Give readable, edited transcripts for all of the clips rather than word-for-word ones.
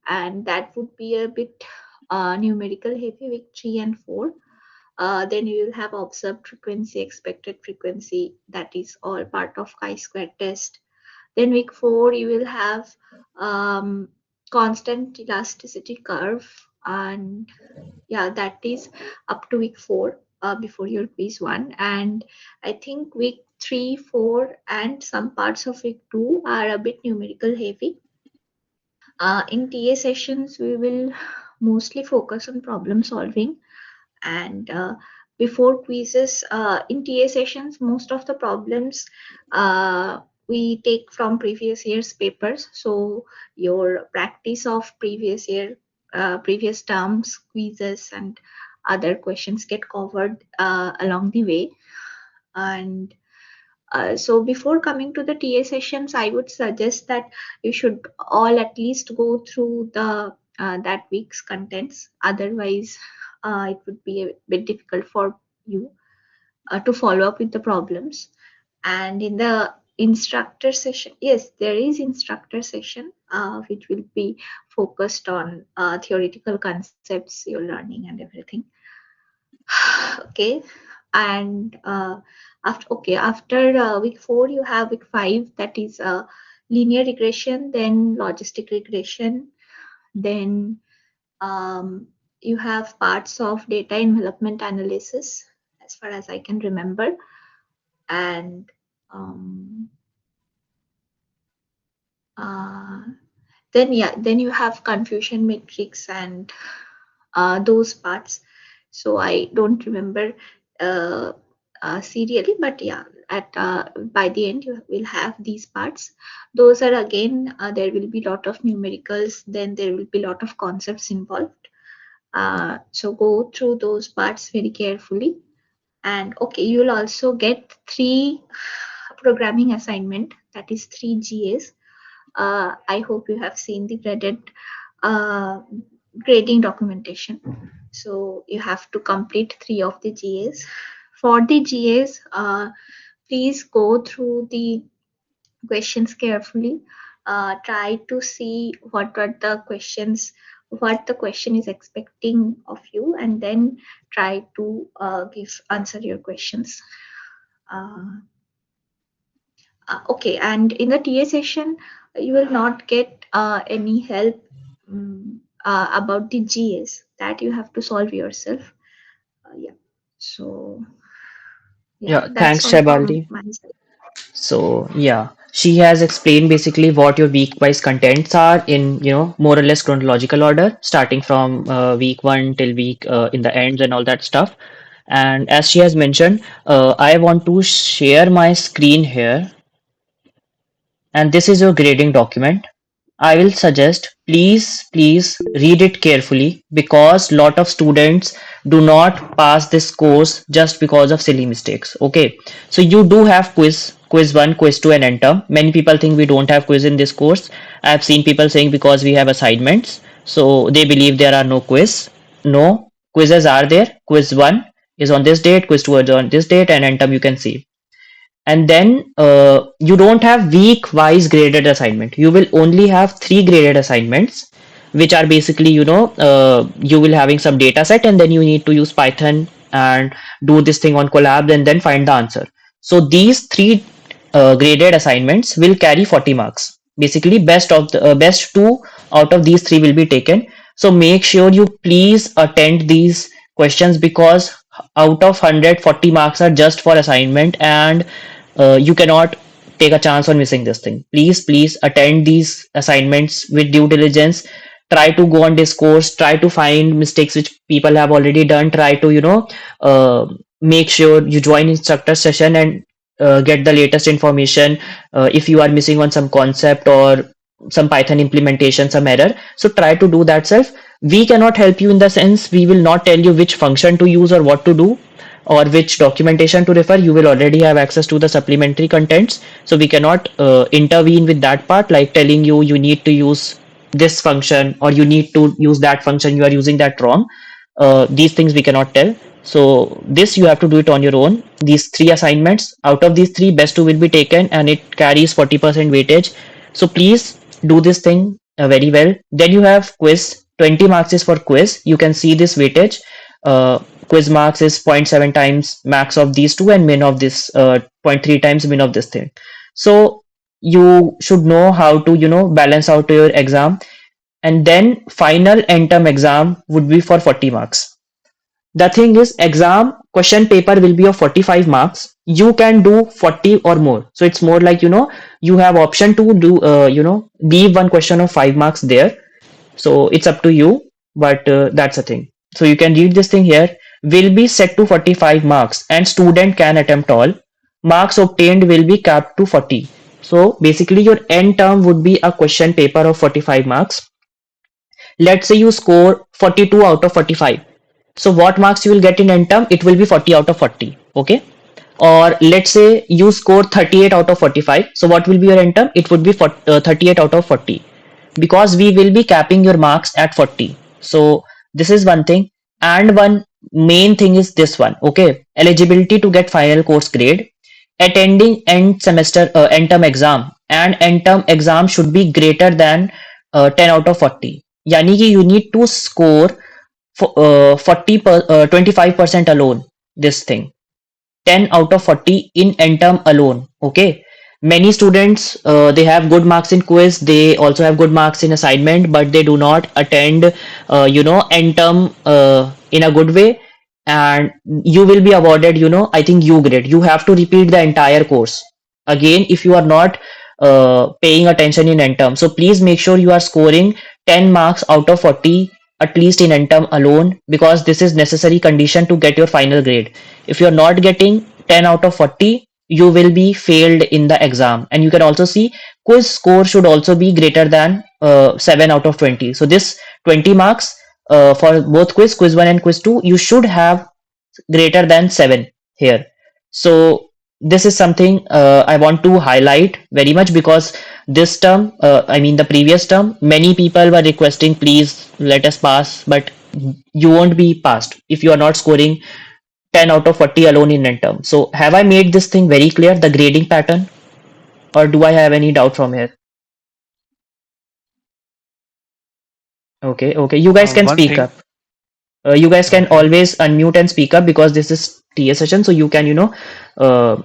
and that would be a bit numerical heavy, week 3 and 4. Then you will have observed frequency, expected frequency, that is all part of chi-square test. Then week 4 you will have um, constant elasticity curve, and yeah, that is up to week 4 before your quiz 1. And I think week 3, 4 and some parts of week 2 are a bit numerical heavy. In TA sessions we will mostly focus on problem solving, and before quizzes, in TA sessions most of the problems uh, we take from previous year's papers, so your practice of previous year, previous terms quizzes and other questions get covered along the way. And so before coming to the TA sessions, I would suggest that you should all at least go through the that week's contents. Otherwise, it would be a bit difficult for you to follow up with the problems. And in the instructor session, yes, there is instructor session which will be focused on theoretical concepts you're learning and everything. Okay, and after week 4 you have week 5, that is linear regression, then logistic regression, then you have parts of data envelopment analysis as far as I can remember, and um, uh, then you have confusion matrix and those parts. So I don't remember uh, serially, but yeah, at by the end you will have these parts. Those are again there will be lot of numericals, then there will be lot of concepts involved. So go through those parts very carefully. And okay, you will also get 3 programming assignment, that is 3 GAs. I hope you have seen the uh, grading documentation. So you have to complete 3 of the GAs. For the GAs, please go through the questions carefully. Try to see what the question is expecting of you, and then try to answer your questions. Uh, okay, and in the TA session, you will not get any help about the GS, that you have to solve yourself. Yeah. So yeah, Yeah, that's thanks, all from Shabaldi. my side. So yeah, she has explained basically what your week-wise contents are in, more or less chronological order, starting from week one till week in the ends and all that stuff. And as she has mentioned, I want to share my screen here, and this is your grading document. I will suggest please read it carefully because lot of students do not pass this course just because of silly mistakes. Okay, so you do have quiz 1, quiz 2 and end term. Many people think we don't have quiz in this course. I have seen people saying because we have assignments, so they believe there are no quiz. No, quizzes are there. Quiz 1 is on this date, quiz 2 is on this date, and end term you can see. And then you don't have week wise graded assignment. You will only have 3 graded assignments, which are basically, you will having some data set and then you need to use Python and do this thing on collab and then find the answer. So these 3 graded assignments will carry 40 marks. Basically best 2 out of these 3 will be taken. So make sure you please attend these questions because out of 140 marks are just for assignment, and you cannot take a chance on missing this thing. Please attend these assignments with due diligence. Try to go on discourse, try to find mistakes which people have already done, try to make sure you join instructor session and get the latest information if you are missing on some concept or some Python implementation, some error. So try to do that self. We cannot help you in the sense we will not tell you which function to use or what to do or which documentation to refer. You will already have access to the supplementary contents, so we cannot intervene with that part, like telling you you need to use this function or you need to use that function, you are using that wrong. These things we cannot tell. So this you have to do it on your own. These 3 assignments, out of these 3, best 2 will be taken and it carries 40% weightage. So please do this thing. very well. Then you have quiz. 20 marks is for quiz. You can see this weightage. Uh, Quiz marks is zero point 0.7 times max of these two and min of this zero point 0.3 times min of this thing. So you should know how to, balance out your exam. And then final end term exam would be for 40 marks. The thing is, exam question paper will be of 45 marks. You can do 40 or more. So it's more like, you have option to do, leave one question of 5 marks there. So it's up to you, but that's the thing. So you can read this thing here. Will be set to 45 marks and student can attempt all. Marks obtained will be capped to 40. So basically your end term would be a question paper of 45 marks. Let's say you score 42 out of 45. So what marks you will get in end term? It will be 40 out of 40. Okay. Or let's say you score 38 out of 45. So what will be your end term? It would be 38 out of 40, because we will be capping your marks at 40. So this is one thing. And one main thing is this one. Okay. Eligibility to get final course grade. Attending end term exam, and end term exam should be greater than 10 out of 40. Yani ki you need to score 25% alone, this thing. 10 out of 40 in end term alone. Okay. Many students, they have good marks in quiz, they also have good marks in assignment, but they do not attend end term in a good way, and you will be awarded, I think U grade. You have to repeat the entire course again if you are not paying attention in end term. So please make sure you are scoring 10 marks out of 40 at least in end term alone, because this is necessary condition to get your final grade. If you're not getting 10 out of 40, you will be failed in the exam. And you can also see quiz score should also be greater than 7 out of 20. So this 20 marks for both quiz 1 and quiz 2, you should have greater than 7 here. So this is something I want to highlight very much, because this term, I mean the previous term, many people were requesting, please let us pass, but you won't be passed if you are not scoring 10 out of 40 alone in end term. So have I made this thing very clear, the grading pattern, or do I have any doubt from here? Okay, okay. You guys can One speak thing, up. You guys can okay. always unmute and speak up, because this is TA session, so you can, uh,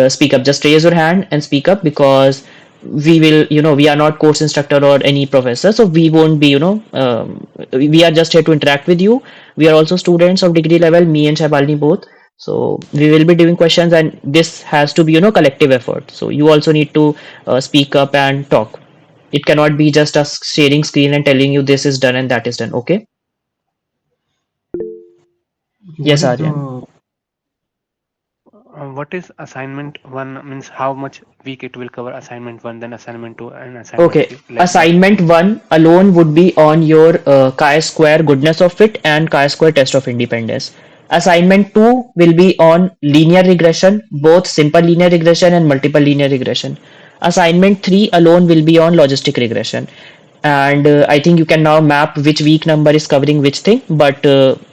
speak up. Just raise your hand and speak up, because we will, we are not course instructor or any professor, so we won't be, we are just here to interact with you. We are also students of degree level, me and Shabalini both. So we will be doing questions, and this has to be, collective effort. So you also need to speak up and talk. It cannot be just us sharing screen and telling you this is done and that is done. Okay. What Yes, is Aryan. the what is assignment one means how much week it will cover assignment one, then assignment two, and assignment Okay, three, like that. assignment one alone would be on your chi-square goodness of fit and chi-square test of independence. Assignment two will be on linear regression, both simple linear regression and multiple linear regression. Assignment three alone will be on logistic regression. And I think you can now map which week number is covering which thing, but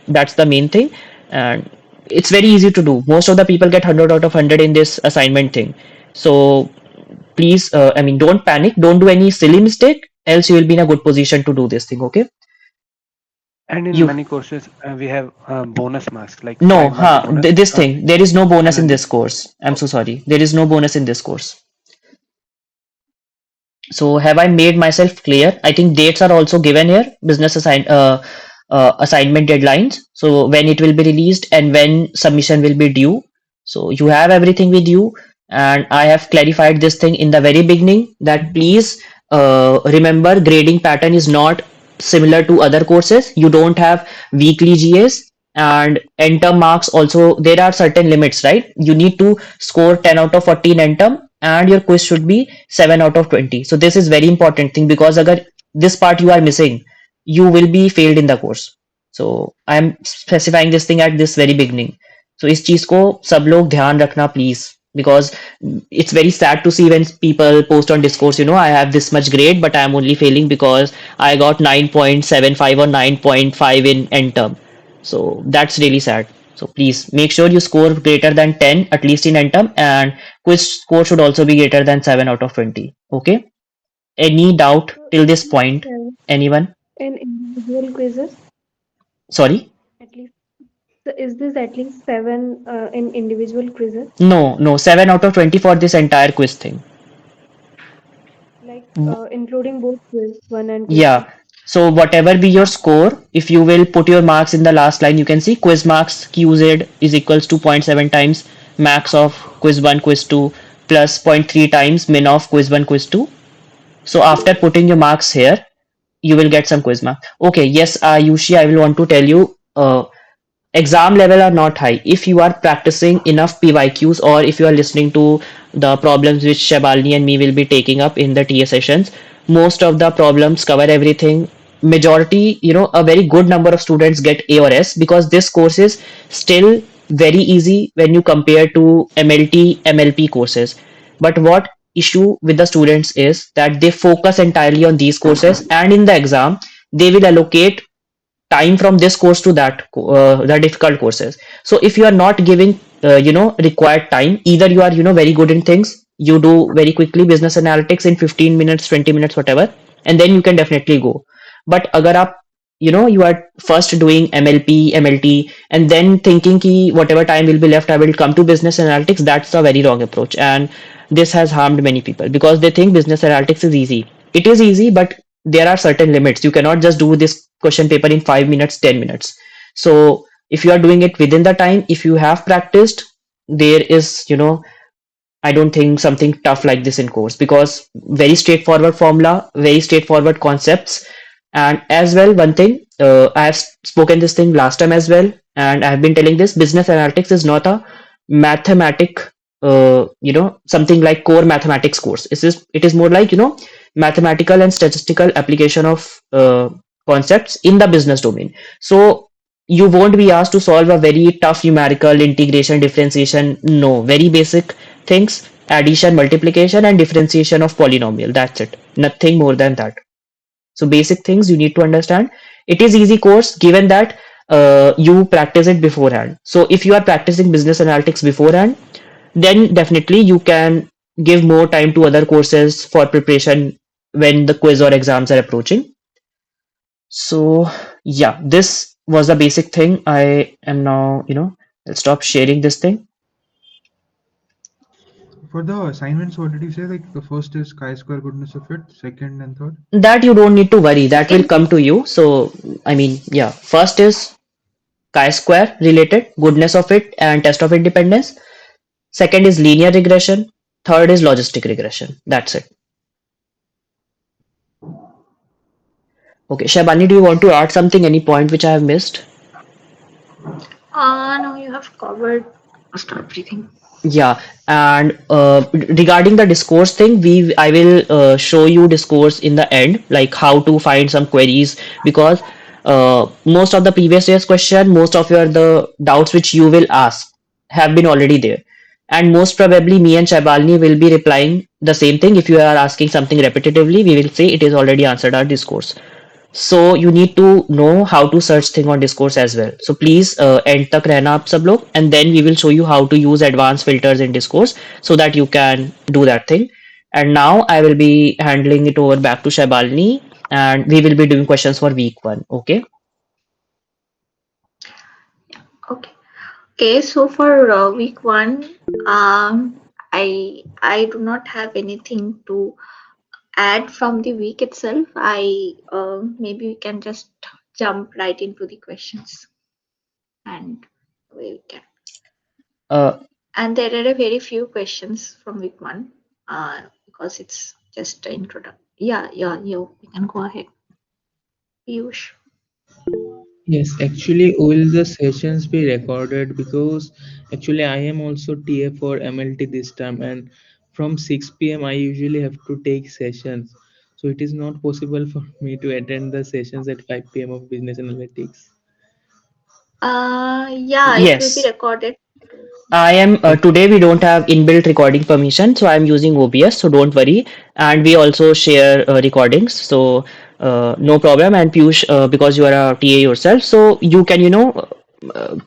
that's the main thing. And it's very easy to do. Most of the people get 100 out of 100 in this assignment thing. So please, I mean, don't panic, don't do any silly mistake, else you will be in a good position to do this thing. Okay. And in You many courses, we have bonus marks, like No, 5 mark bonus. this thing, there is no bonus And in then this course. I'm oh, so sorry, there is no bonus in this course. So have I made myself clear? I think dates are also given here, assignment deadlines. So when it will be released and when submission will be due. So you have everything with you, and I have clarified this thing in the very beginning that please remember grading pattern is not similar to other courses. You don't have weekly GAs, and enter marks also. There are certain limits, right? You need to score 10 out of 40 in enter, and your quiz should be 7 out of 20. So this is very important thing, because agar this part you are missing, you will be failed in the course. So I am specifying this thing at this very beginning. So इस चीज को सब लोग ध्यान रखना please, because it's very sad to see when people post on discourse, I have this much grade but I am only failing because I got 9.75 or 9.5 in end term. So that's really sad. So please make sure you score greater than 10 at least in end term, and quiz score should also be greater than 7 out of 20. Okay. Any doubt So till is this this point? seven Anyone? in individual quizzes? Sorry? At least, so is this at least seven in individual quizzes? No, no, 7 out of 20 for this entire quiz thing. Like including both quiz one and quiz Yeah. two? So whatever be your Yeah. score, if you will put your marks in the last line, you can see quiz marks QZ is equals to zero point 0.7 times max of quiz 1, quiz 2 plus zero point 0.3 times min of quiz 1, quiz 2. So after putting your marks here, you will get some quiz mark. Okay, yes, Ayushi, I will want to tell you, exam level are not high. If you are practicing enough PYQs or if you are listening to the problems which Shabalini and me will be taking up in the TA sessions, most of the problems cover everything. Majority, a very good number of students get A or S because this course is still very easy when you compare to MLT, MLP courses. But what issue with the students is that they focus entirely on these courses and in the exam they will allocate time from this course to the difficult courses. So if you are not giving required time, either you are very good in things, you do very quickly business analytics in 15 minutes, 20 minutes, whatever, and then you can definitely go. But agar aap you are first doing MLP, MLT, and then thinking ki whatever time will be left I will come to business analytics, that's a very wrong approach, and this has harmed many people because they think business analytics is easy. It is easy, but there are certain limits. You cannot just do this question paper in 5 minutes, 10 minutes. So if you are doing it within the time, if you have practiced, there is I don't think something tough like this in course because very straightforward formula, very straightforward concepts. And as well, one thing, I have spoken this thing last time as well, and I have been telling this, business analytics is not a mathematic, something like core mathematics course. It is more like, mathematical and statistical application of concepts in the business domain. So you won't be asked to solve a very tough numerical integration, differentiation. No, very basic things, addition, multiplication, and differentiation of polynomial. That's it. Nothing more than that. So basic things you need to understand. It is easy course given that you practice it beforehand. So if you are practicing business analytics beforehand, then definitely you can give more time to other courses for preparation when the quiz or exams are approaching. So yeah, this was the basic thing. I am now, I'll stop sharing this thing. For the assignments, what did you say? Like the first is chi-square goodness of it, second and third. That you don't need to worry. That will Second, come to you. So I mean, yeah, first is chi-square related, goodness of it, and test of independence. Second is linear regression. Third is logistic regression. That's it. Okay, Shabani, do you want to add something? Any point which I have missed? no, you have covered most everything. Yeah, and regarding the discourse thing, I will show you discourse in the end, like how to find some queries because most of the previous year's question, most of your the doubts which you will ask have been already there, and most probably me and Shabalini will be replying the same thing. If you are asking something repetitively, we will say it is already answered our discourse. So you need to know how to search thing on discourse as well. So please end तक रहना आप सब लोग, and then we will show you how to use advanced filters in discourse so that you can do that thing. And now I will be handling it over back to Shabalini, and we will be doing questions for week one. Okay. Okay. Okay, so for week one, I do not have anything to add from the week itself. I maybe we can just jump right into the questions and we can. Uh, And there are a very few questions from week one, because it's just an introduction. Yeah, yeah, you can go ahead, Piyush. Yes, actually, will the sessions be recorded? Because actually, I am also TA for MLT this time, and from 6 p.m. I usually have to take sessions, so it is not possible for me to attend the sessions at 5 p.m. of business analytics. Yeah, it will be yes. recorded. I am Okay. today we don't have inbuilt recording permission, so I'm using OBS, so don't worry. And we also share recordings, so no problem. And Piyush, because you are a TA yourself, so you can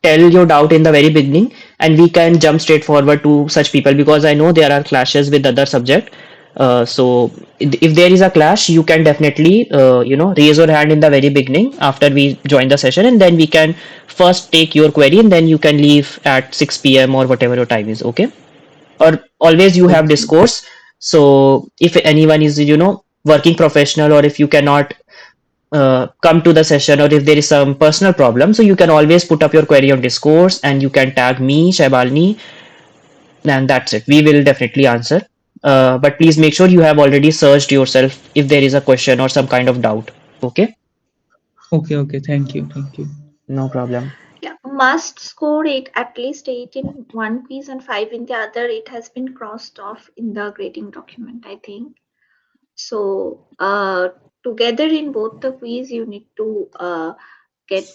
tell your doubt in the very beginning, and we can jump straight forward to such people because I know there are clashes with other subject. So if there is a clash, you can definitely raise your hand in the very beginning after we join the session, and then we can first take your query, and then you can leave at 6 p.m. or whatever your time is. Okay? Or always you have Okay. discourse. So if anyone is working professional, or if you cannot come to the session, or if there is some personal problem, so you can always put up your query on discourse, and you can tag me, Shaibalni, and that's it. We will definitely answer. But please make sure you have already searched yourself if there is a question or some kind of doubt. Okay? Okay, okay. Thank you. Thank you. No problem. Yeah, must score it at least 8 in one quiz and 5 in the other. It has been crossed off in the grading document, I think. So together in both the quiz, you need to get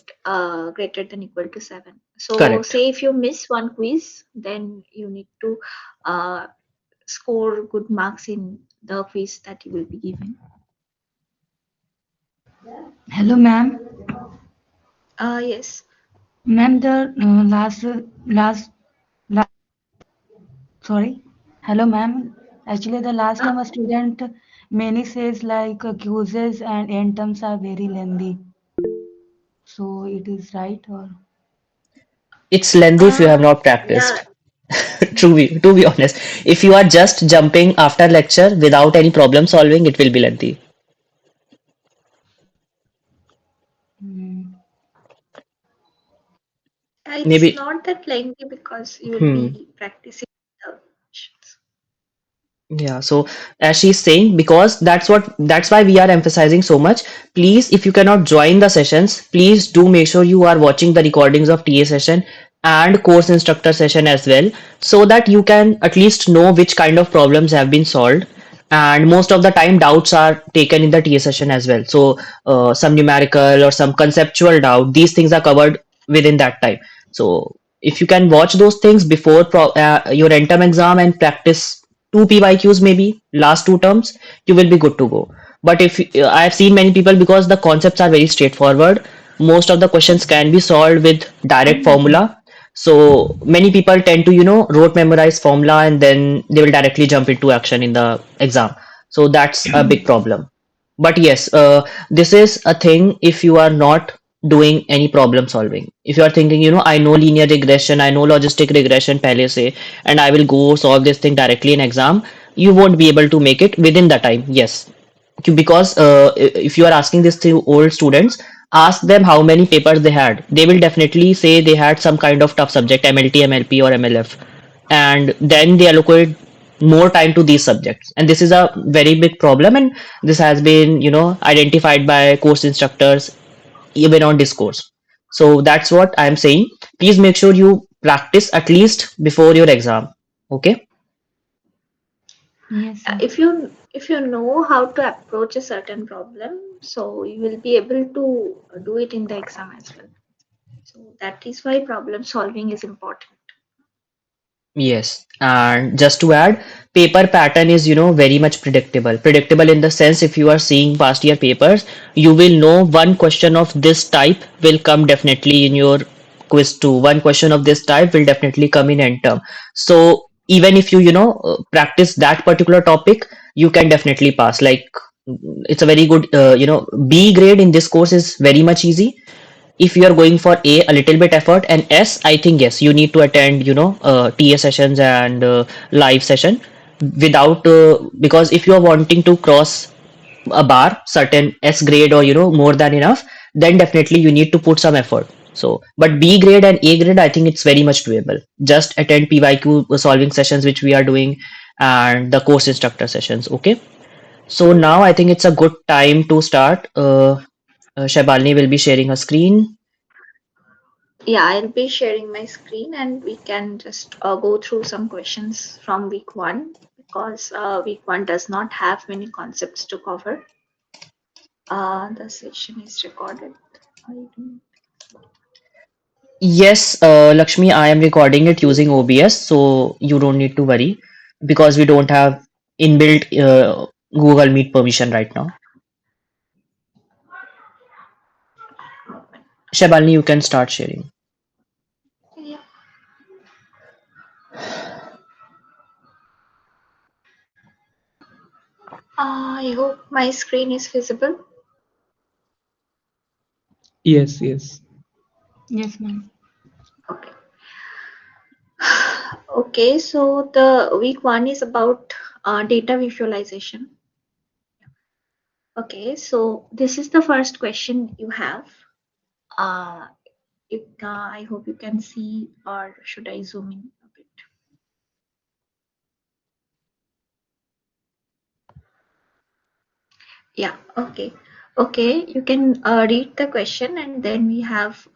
greater than equal to 7. So Correct. say if you miss one quiz, then you need to uh, score good marks in the quiz that you will be given. Hello, ma'am. Yes. Ma'am, the last, last, sorry. Hello, ma'am. Actually, the last Uh, time a student many says like quizzes and end terms are very lengthy. So it is right or? It's lengthy if you have not yeah. practiced. To be honest, if you are just jumping after lecture without any problem solving, it will be lengthy. Hmm. It's Maybe. not that lengthy because you will Hmm. be practicing the questions. Yeah, so as she's saying, because that's why we are emphasizing so much. Please, if you cannot join the sessions, please do make sure you are watching the recordings of TA session and course instructor session as well, so that you can at least know which kind of problems have been solved. And most of the time, doubts are taken in the TA session as well. So some numerical or some conceptual doubt, these things are covered within that time. So if you can watch those things before your end term exam and practice two PYQs, maybe last two terms, you will be good to go. But if I've seen many people, because the concepts are very straightforward, most of the questions can be solved with direct formula. So many people tend to rote memorize formula, and then they will directly jump into action in the exam. So that's a big problem. But yes, this is a thing if you are not doing any problem solving. If you are thinking, I know linear regression, I know logistic regression pehle se, and I will go solve this thing directly in exam, you won't be able to make it within the time. Yes, because if you are asking this to old students, ask them how many papers they had. They will definitely say they had some kind of tough subject, MLT, MLP, or MLF, and then they allocate more time to these subjects. And this is a very big problem, and this has been identified by course instructors even on discourse. So that's what I'm saying. Please make sure you practice at least before your exam. Okay? Yes, sir. If you know how to approach a certain problem, so you will be able to do it in the exam as well. So that is why problem solving is important. Yes, and just to add, paper pattern is, very much predictable. Predictable in the sense, if you are seeing past year papers, you will know one question of this type will come definitely in your quiz two. One question of this type will definitely come in end term. So even if you, practice that particular topic, you can definitely pass. Like, it's a very good, B grade in this course is very much easy. If you are going for a little bit effort, and S, I think yes, you need to attend TA sessions and live session without because if you are wanting to cross a bar certain S grade, or more than enough, then definitely you need to put some effort. So but B grade and A grade, I think it's very much doable. Just attend PYQ solving sessions which we are doing, and the course instructor sessions. Okay, so now I think it's a good time to start. Shabalini will be sharing a screen. Yeah, I'll be sharing my screen and we can just go through some questions from week one because week one does not have many concepts to cover. The session is recorded. I don't- Yes, Lakshmi, I am recording it using OBS, so you don't need to worry because we don't have inbuilt Google Meet permission right now. Shabalini, you can start sharing. Yeah. I hope my screen is visible. Yes, yes. Yes, ma'am. Okay. Okay, so the week one is about data visualization. Okay, so this is the first question you have. Uh, I hope you can see, or should I zoom in a bit? Yeah, okay. Okay, you can read the question and then we have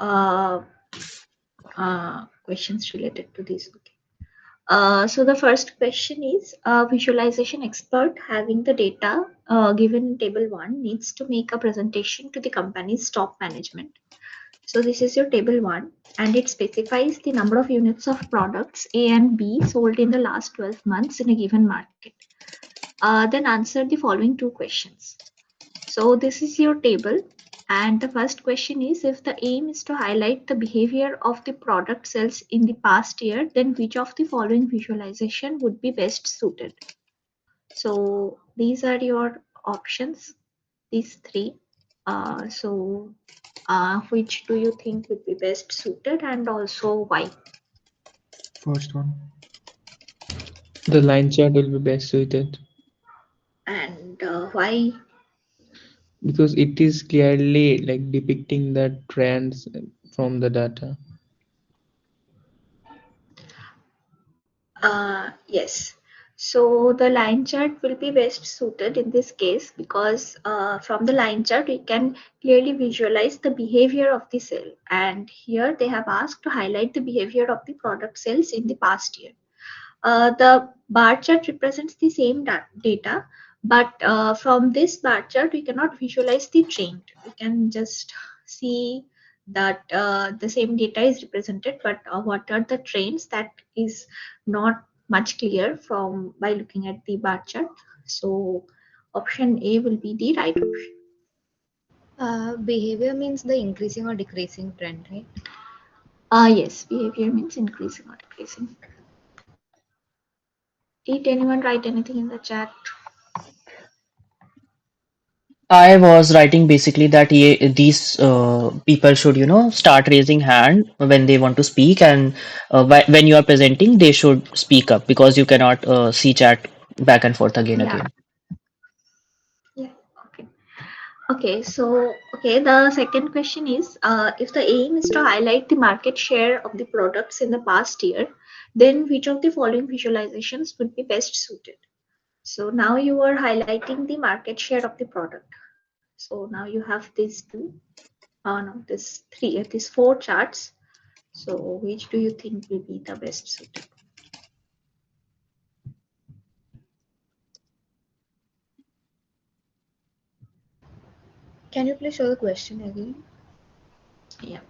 questions related to this. Okay. So the first question is a visualization expert having the data given in table 1 needs to make a presentation to the company's top management. So this is your table 1 and it specifies the number of units of products A and B sold in the last 12 months in a given market. Then answer the following two questions. So this is your table and the first question is if the aim is to highlight the behavior of the product sales in the past year, then which of the following visualization would be best suited? So these are your options, these three. Which do you think would be best suited and also why? First one. The line chart will be best suited And why? because it is clearly like depicting the trends from the data. Yes. So the line chart will be best suited in this case because from the line chart we can clearly visualize the behavior of the cell. And here they have asked to highlight the behavior of the product cells in the past year. The bar chart represents the same data, but from this bar chart, we cannot visualize the trend. We can just see that the same data is represented, but what are the trends that is not much clear from by looking at the bar chart. So option A will be the right option. Behavior means the increasing or decreasing trend, right? Yes, behavior means increasing or decreasing. Did anyone write anything in the chat? I was writing basically that these people should, start raising hand when they want to speak, and when you are presenting, they should speak up because you cannot see chat back and forth Yeah, again. yeah, okay. Okay, the second question is if the aim is to highlight the market share of the products in the past year, then which of the following visualizations would be best suited? So now you are highlighting the market share of the product. So now you have these two, no, this three, these four charts. So which do you think will be the best suited? Can you please show the question again? Yeah.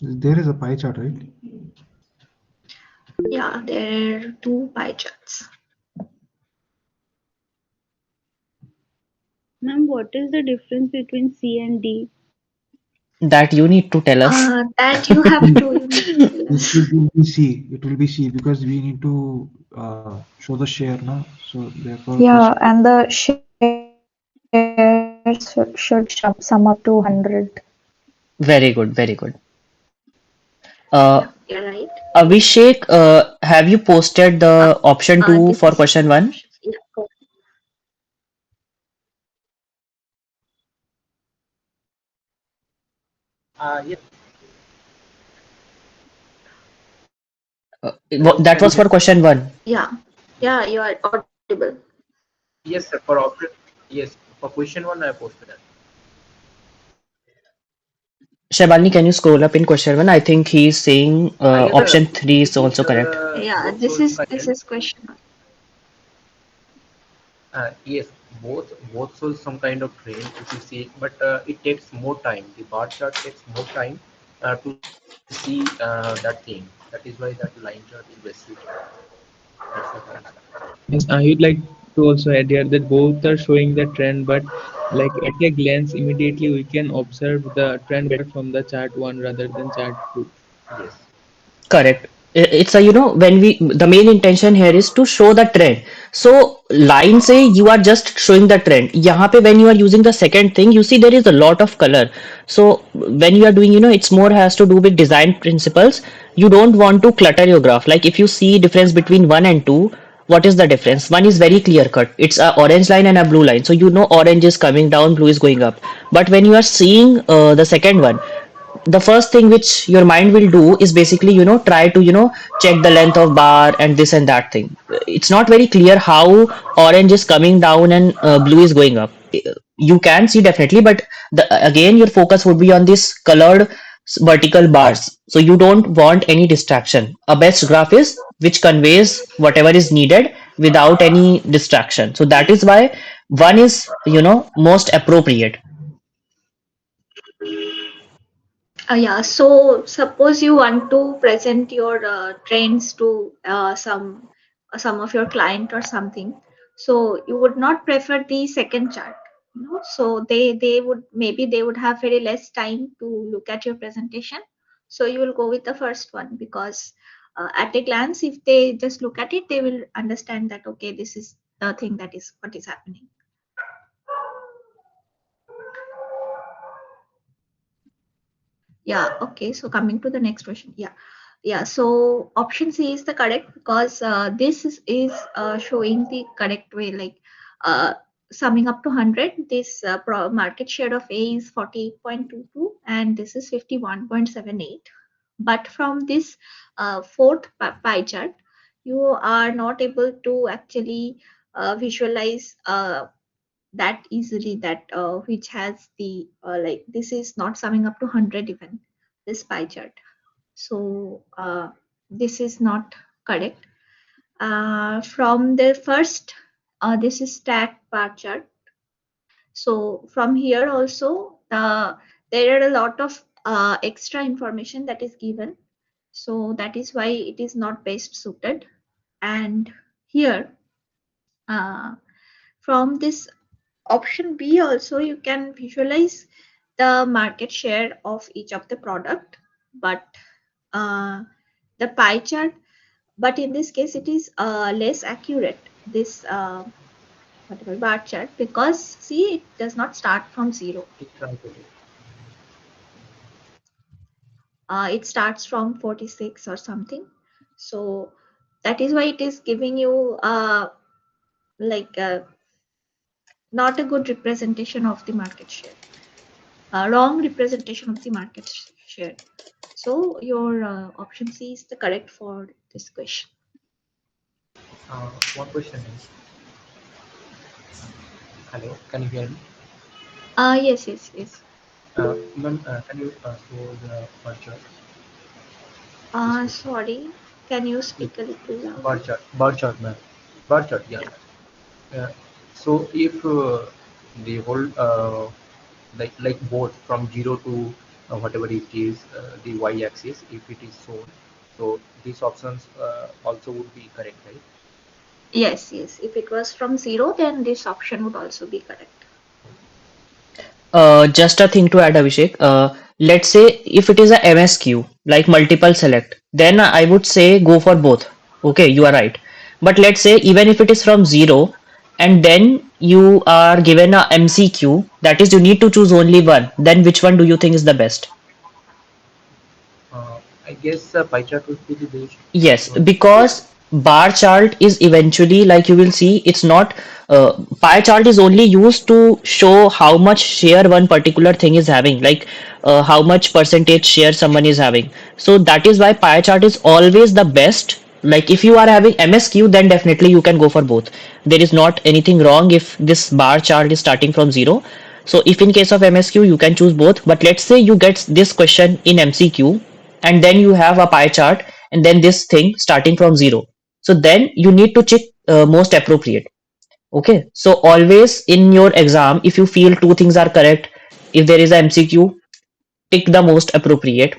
There is a pie chart, right? Yeah, there are two pie charts. Ma'am, what is the difference between C and D? That you need to tell us. That you need to tell It us. will be C. It will be C because we need to show the share now. So therefore, first. Yeah, and the shares should sum up to 100. Very good, very good. Yeah, Uh, you're right. Abhishek, have you posted the option two This for is question the one? option. Yeah, go. That was for question one. Yeah, yeah, you are audible. Shabalini, can you scroll up in question one? I think he's saying option three is also correct. Yeah, this is question one. Yes, I would like also add here that both are showing the trend, but like at a glance, immediately we can observe the trend better from the chart one rather than chart two. Yes. Correct. It's a, when the main intention here is to show the trend. So line say you are just showing the trend. यहाँ पे when you are using the second thing, you see there is a lot of color. So when you are doing, it's more has to do with design principles. You don't want to clutter your graph. Like if you see difference between one and two, what is the difference? One is very clear cut. It's a orange line and a blue line. So you know orange is coming down, blue is going up. But when you are seeing the second one, the first thing which your mind will do is basically try to check the length of bar and this and that thing. It's not very clear how orange is coming down and blue is going up. You can see definitely, but again your focus would be on this colored vertical bars, so you don't want any distraction. A best graph is which conveys whatever is needed without any distraction. So that is why one is most appropriate. Yeah, so suppose you want to present your trends to some of your client or something, so you would not prefer the second chart, so they would, maybe they would have very less time to look at your presentation, so you will go with the first one, because at a glance, if they just look at it, they will understand that okay, this is the thing, that is what is happening. Yeah, okay. So coming to the next question. Yeah. So option C is the correct, because this is showing the correct way, like uh, summing up to 100. This market share of A is 48.22 and this is 51.78. But from this fourth pie chart, you are not able to actually visualize that easily, that which has the like, this is not summing up to 100 even, this pie chart. So this is not correct. From the first, this is stacked bar chart. So from here also, there are a lot of extra information that is given, so that is why it is not best suited. And here, uh, from this option B also, you can visualize the market share of each of the product, but uh, the pie chart, but in this case it is less accurate, this whatever bar chart, because see, it does not start from zero. It starts from 46 or something. So that is why it is giving you like not a good representation of the market share, wrong representation of the market share. So your option C is the correct for this question. One question is, hello, can you hear me? Yes. Ma'am, can you show the bar chart? Sorry, can you Like speak a little bar louder? chart, bar chart, ma'am. Bar chart, yeah, Yeah. ma'am. So if the whole like both from 0 to whatever it is, the y-axis, if it is shown, so these options also would be correct, right? Yes. If it was from zero, then this option would also be correct. Just a thing to add, Abhishek. Let's say if it is a MSQ, like multiple select, then I would say go for both. Okay, you are right. But let's say even if it is from zero, and then you are given a MCQ, that is you need to choose only one. Then which one do you think is the best? I guess pie chart would be the best Yes, because because bar chart is eventually, like you will see, it's not pie chart is only used to show how much share one particular thing is having, like how much percentage share someone is having. So that is why pie chart is always the best. Like if you are having MSQ, then definitely you can go for both. There is not anything wrong if this bar chart is starting from zero. So if in case of MSQ, you can choose both. But let's say you get this question in MCQ and then you have a pie chart and then this thing starting from zero, so then you need to check most appropriate. Okay, so always in your exam, if you feel two things are correct, if there is a MCQ, pick the most appropriate.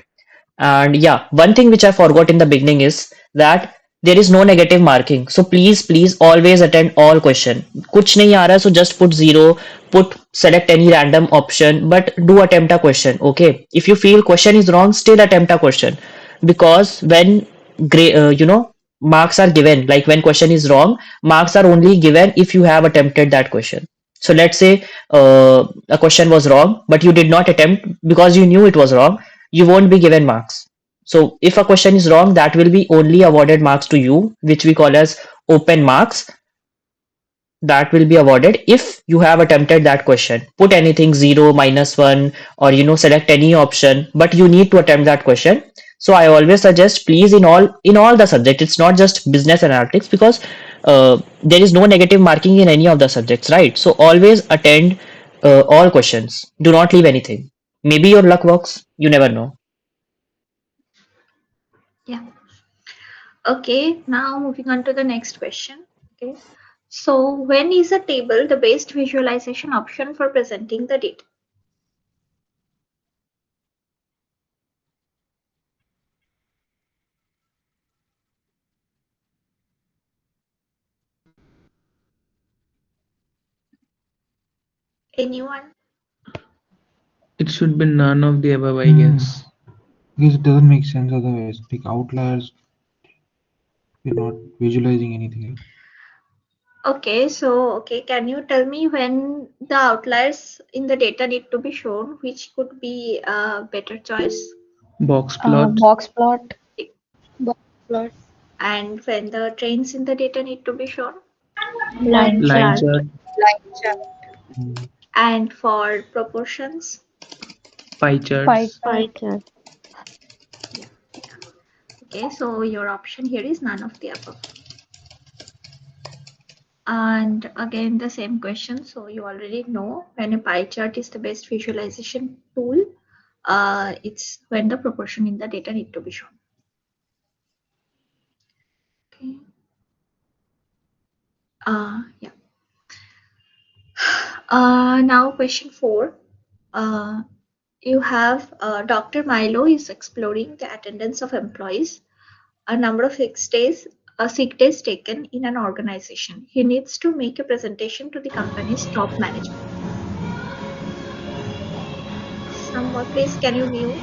And yeah, one thing which I forgot in the beginning is that There is no negative marking. So please always attend all question. कुछ नहीं आ रहा है so just put zero, select any random option, but do attempt a question. Okay. If you feel question is wrong, still attempt a question, because when marks are given, like when question is wrong, marks are only given if you have attempted that question. So let's say a question was wrong, but you did not attempt because you knew it was wrong, you won't be given marks. So if a question is wrong, that will be only awarded marks to you, which we call as open marks. That will be awarded if you have attempted that question. Put anything 0, -1, or select any option, but you need to attempt that question. So I always suggest, please, in all the subject, it's not just business analytics, because there is no negative marking in any of the subjects, right? So always attend all questions. Do not leave anything. Maybe your luck works. You never know. Yeah. Okay, now moving on to the next question. Okay. So when is a table the best visualization option for presenting the data? Anyone? It should be none of the above, I Hmm. guess. Because it doesn't make sense otherwise. Like outliers, we're not visualizing anything. Okay, can you tell me when the outliers in the data need to be shown, which could be a better choice? Box plot, Box plot. Box plot. And when the trains in the data need to be shown? Line Line line chart. chart. chart, Line chart. Hmm. And for proportions? pie Pie charts. Pie chart. chart. Yeah. Okay, so your option here is none of the above. And again, the same question. So you already know when a pie chart is the best visualization tool, it's when the proportion in the data need to be shown. Okay. Yeah. Now question 4. Uh, you have Dr. Milo is exploring the attendance of employees, a number of sick days taken in an organization. He needs to make a presentation to the company's top management. Someone, please, can you mute?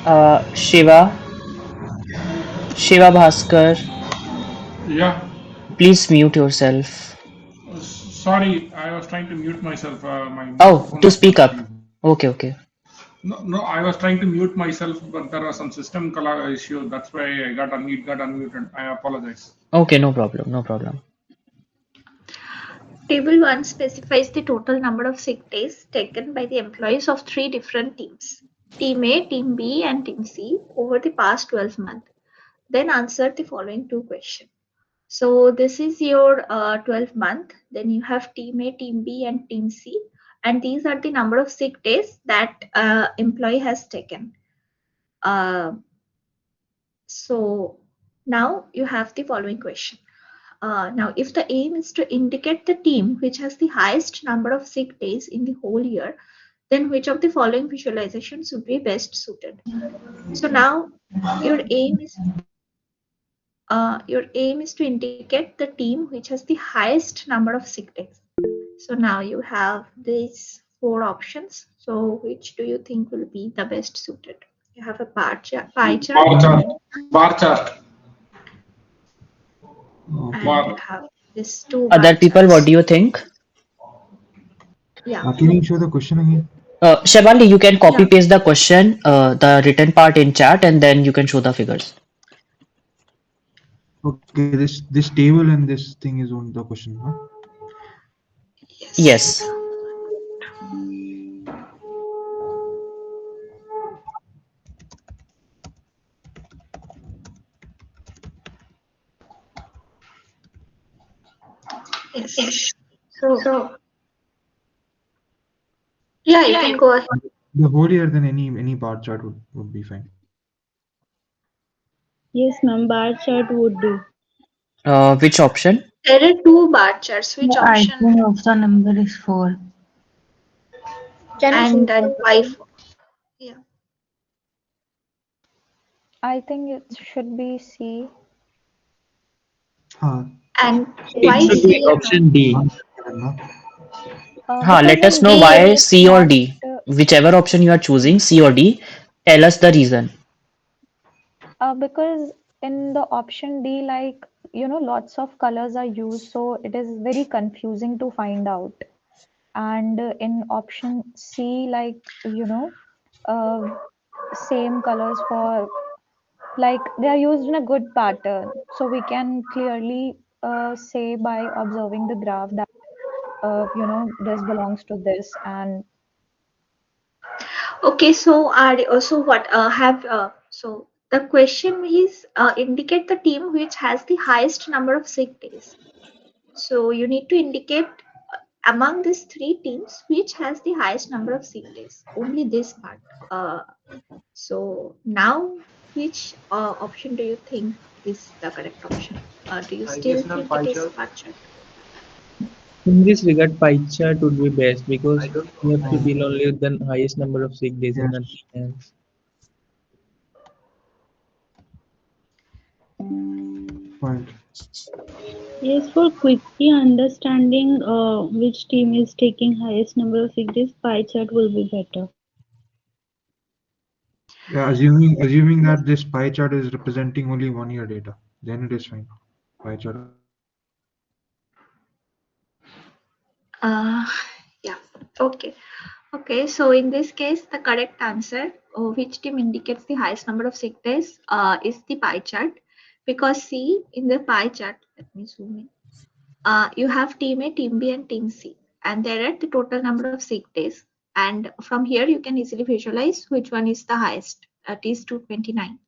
Shiva Bhaskar, Yeah, please mute yourself. sorry, I was trying to mute myself. My Oh, microphone to was speak not up. working. Okay, okay. No, no, I was trying to mute myself, but there was some system issue. That's why I got unmuted. I apologize. Okay, no problem, no problem. Table 1 specifies the total number of sick days taken by the employees of three different teams, Team A, Team B, and Team C, over the past 12 months. Then answer the following two questions. So this is your 12 month. Then you have Team A, Team B, and Team C, and these are the number of sick days that employee has taken. Uh, so now you have the following question. Now, if the aim is to indicate the team which has the highest number of sick days in the whole year, then which of the following visualizations would be best suited? So now your aim is to indicate the team which has the highest number of sick days. So now you have these four options. So which do you think will be the best suited? You have a pie chart, Bar chart. Bar chart. Okay. and you Bar. have these two Other bar people, what charts. do you think? Yeah, Can you show the question again? Shevali, you can copy yeah. paste the question, the written part in chat, and then you can show the figures. Okay, this table and this thing is on the question, huh? Yes. Yes. Yes. Yes. So, So, yeah, you yeah, can go ahead. The whole year, then any bar chart would be fine. yes, ma'am. Bar chart would do. Which option? There are two bar charts. Which I option? think option number is 4. Can you And choose then the why? question? Yeah. I think it should be C. हाँ And It why should be C and not option D. हाँ करना Let Because us in know D D? why it is C or not. D. Whichever option you are choosing, C or D, tell us the reason. Because in the option D, like, lots of colors are used, so it is very confusing to find out. And in option C, like, uh, same colors for, like, they are used in a good pattern. So we can clearly say by observing the graph that, this belongs to this. And Okay, so are also what have so the question is indicate the team which has the highest number of sick days. So you need to indicate among these three teams which has the highest number of sick days. Only this part. So now, which option do you think is the correct option? Do you I still guess not think it pie is chart. part chart? In this regard, pie chart would be best I because don't you have know. to deal only with the highest number of sick days and yes nothing else. point Yes, for quickly understanding which team is taking highest number of sick days, pie chart will be better. yeah assuming that this pie chart is representing only 1 year data, then it is fine. Pie chart Uh, yeah. Okay. Okay. So in this case, the correct answer, which team indicates the highest number of sick days, is the pie chart, because see in the pie chart. Let me zoom in. You have team A, team B, and team C, and there are the total number of sick days. And from here, you can easily visualize which one is the highest. That is 229.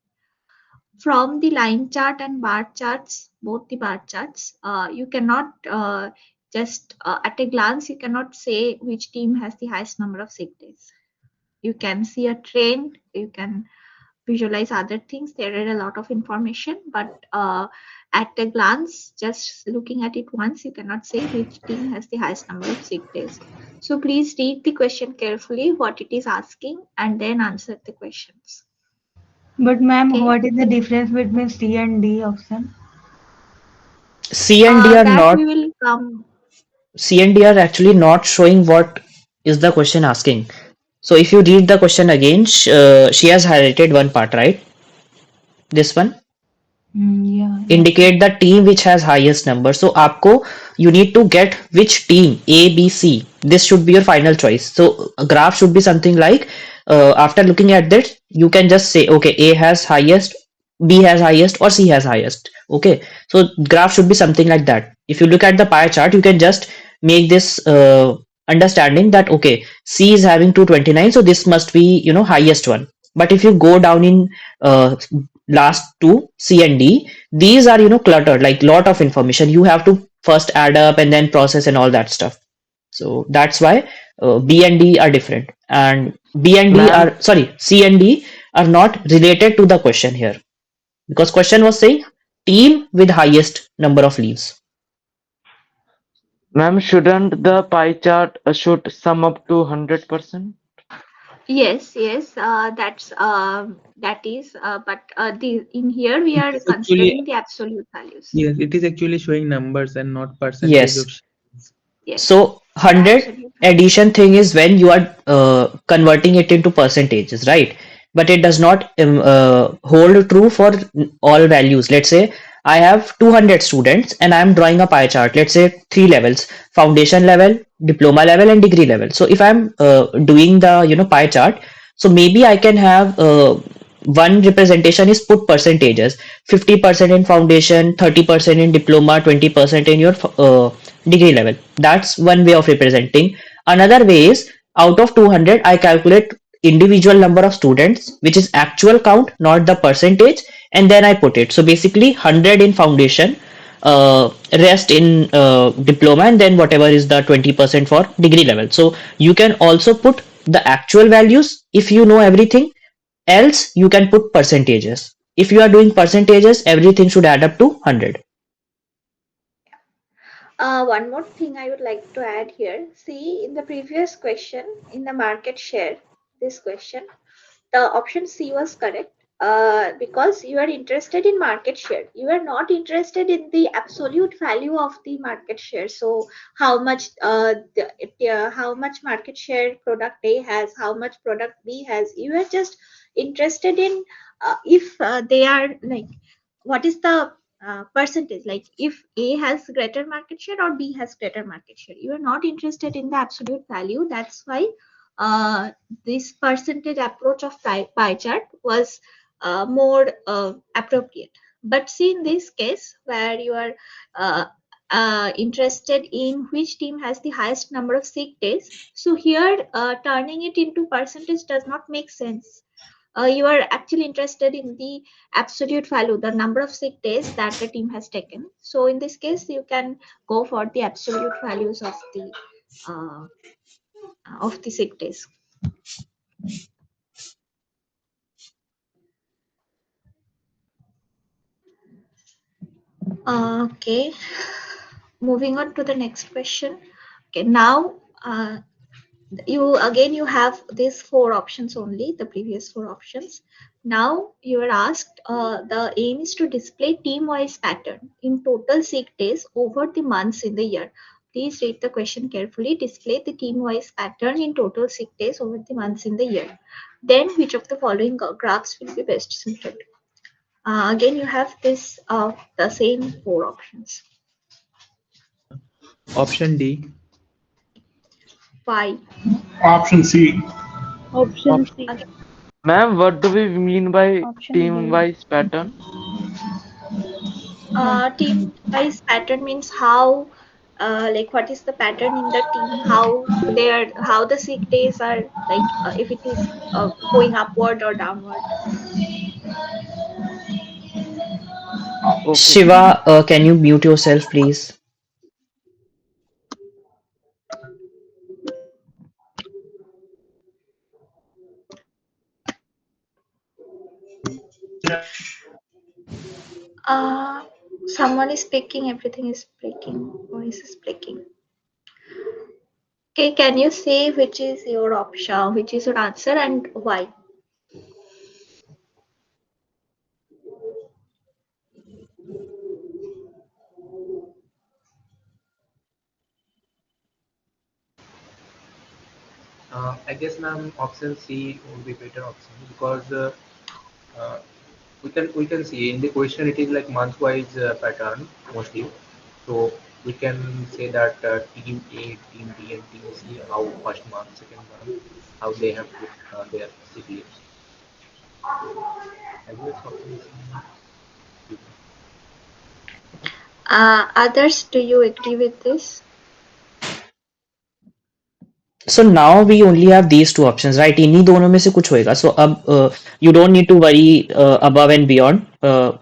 From the line chart and bar charts, both the bar charts, you cannot just at a glance, you cannot say which team has the highest number of sick days. You can see a trend, you can visualize other things. There are a lot of information, but at a glance, just looking at it once, you cannot say which team has the highest number of sick days. So please read the question carefully, what it is asking, and then answer the questions. But ma'am, Okay. what is the difference between C and D option? C and D are That not we will come. C and D are actually not showing what is the question asking. So if you read the question again, she has highlighted one part, right? This one. Yeah, yes, sir. Indicate the team which has highest number. So आपको you need to get which team A, B, C. This should be your final choice. So a graph should be something like after looking at this, you can just say okay, A has highest, B has highest, or C has highest. Okay, so graph should be something like that. If you look at the pie chart, you can just make this understanding that okay, C is having 229, so this must be highest one. But if you go down in uh, last two, C and D, these are cluttered, like lot of information you have to first add up and then process and all that stuff. So that's why B and D are different, and B and D Ma'am, are sorry, C and D are not related to the question here, because question was saying team with highest number of leaves. Ma'am, shouldn't the pie chart should sum up to 100%? Yes, yes, that is, but the in here we it are is actually considering the absolute values. yes, it is actually showing numbers and not percentage Yes. of shares. Yes, So the 100 absolute values. addition thing is when you are converting it into percentages, right? But it does not hold true for all values. Let's say I have 200 students and I'm drawing a pie chart. Let's say three levels: foundation level, diploma level, and degree level. So if I'm doing the pie chart, so maybe I can have one representation is put percentages: 50% in foundation, 30% in diploma, 20% in your degree level. That's one way of representing. Another way is out of 200, I calculate individual number of students, which is actual count, not the percentage, and then I put it. So basically, 100 in foundation, rest in diploma, and then whatever is the 20% for degree level. So you can also put the actual values if you know everything. Else, you can put percentages. If you are doing percentages, everything should add up to 100. One more thing I would like to add here. See, in the previous question, in the market share, this question, the option C was correct. because you are interested in market share. You are not interested in the absolute value of the market share. So how much how much market share product A has, how much product B has. You are just interested in if they are like what is the percentage, like if A has greater market share or B has greater market share. You are not interested in the absolute value. That's why this percentage approach of pie chart was more appropriate. But see, in this case where you are uh, interested in which team has the highest number of sick days, so here turning it into percentage does not make sense. You are actually interested in the absolute value, the number of sick days that the team has taken. So in this case, you can go for the absolute values uh, of the sick days. Okay, moving on to the next question. Okay, now you have these four options only, the previous four options. Now you are asked, the aim is to display team-wise pattern in total sick days over the months in the year. Please read the question carefully. Display the team-wise pattern in total sick days over the months in the year. Then which of the following graphs will be best suited? Again, you have this the same four options. Option D. Why? Option C. Option Op- C. Again, Ma'am, what do we mean by Option D. team-wise pattern? team-wise pattern means how, like what is the pattern in the team? How the sick days are like if it is going upward or downward. Okay. Shiva, can you mute yourself, please? Uh, Someone is speaking. Everything is breaking. Voice is breaking. Okay, can you say which is your option, which is your answer, and why? I guess, ma'am, option C would be better option because uh, we can see in the question it is like month wise pattern mostly. So we can say that team A, team B, and team C, how first month, second month, how they have put their sick leaves. So I guess option C. Others, do you agree with this? So now we only have these two options, right? इन्हीं दोनों में से कुछ होएगा. So अब you don't need to worry above and beyond.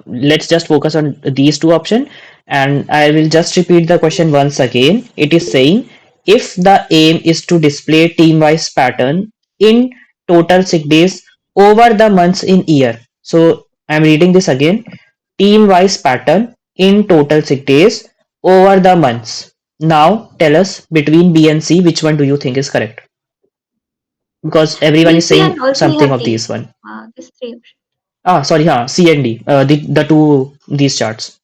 Let's just focus on these two options, and I will just repeat the question once again. It is saying if the aim is to display team-wise pattern in total sick days over the months in year. So I'm reading this again. Team-wise pattern in total sick days over the months. Now tell us between B and C, which one do you think is correct? Because everyone B, is C, and saying also you something have of D. these one. These three options. Ah, sorry, C and D. The two these charts.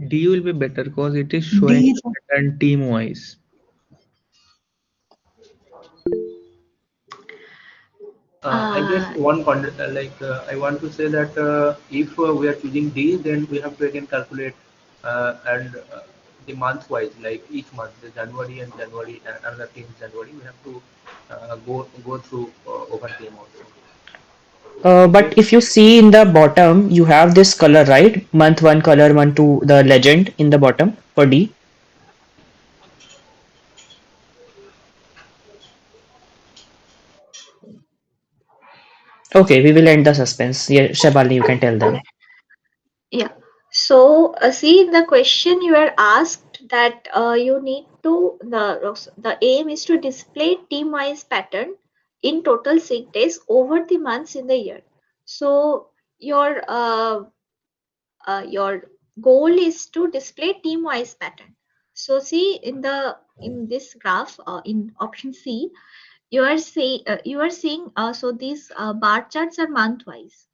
D will be better because it is showing D. the pattern team wise. I guess Uh, I want to say that if we are choosing D, then we have to again calculate and the month wise, like each month, the January and January and another team January, we have to go through over them also. I But guess if you see in the bottom, you have this color, right? Month one color, month two, the legend in the bottom for D. Okay, we will end the suspense. Yeah, Shabalini, you can tell them. okay. Yeah. So, see, in the question you are asked that you need to the aim is to display team-wise pattern in total sick days over the months in the year. So your goal is to display team-wise pattern. So see in this graph in option C, you are seeing so these bar charts are month-wise.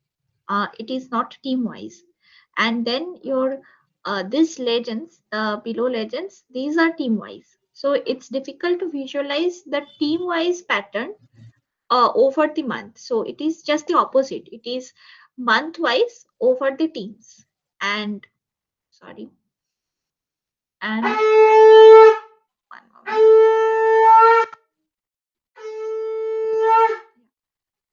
It is not team-wise, and then your these legends, below legends, these are team-wise. So it's difficult to visualize the team-wise pattern over the month. So it is just the opposite. It is month-wise over the teams. And sorry, and one moment.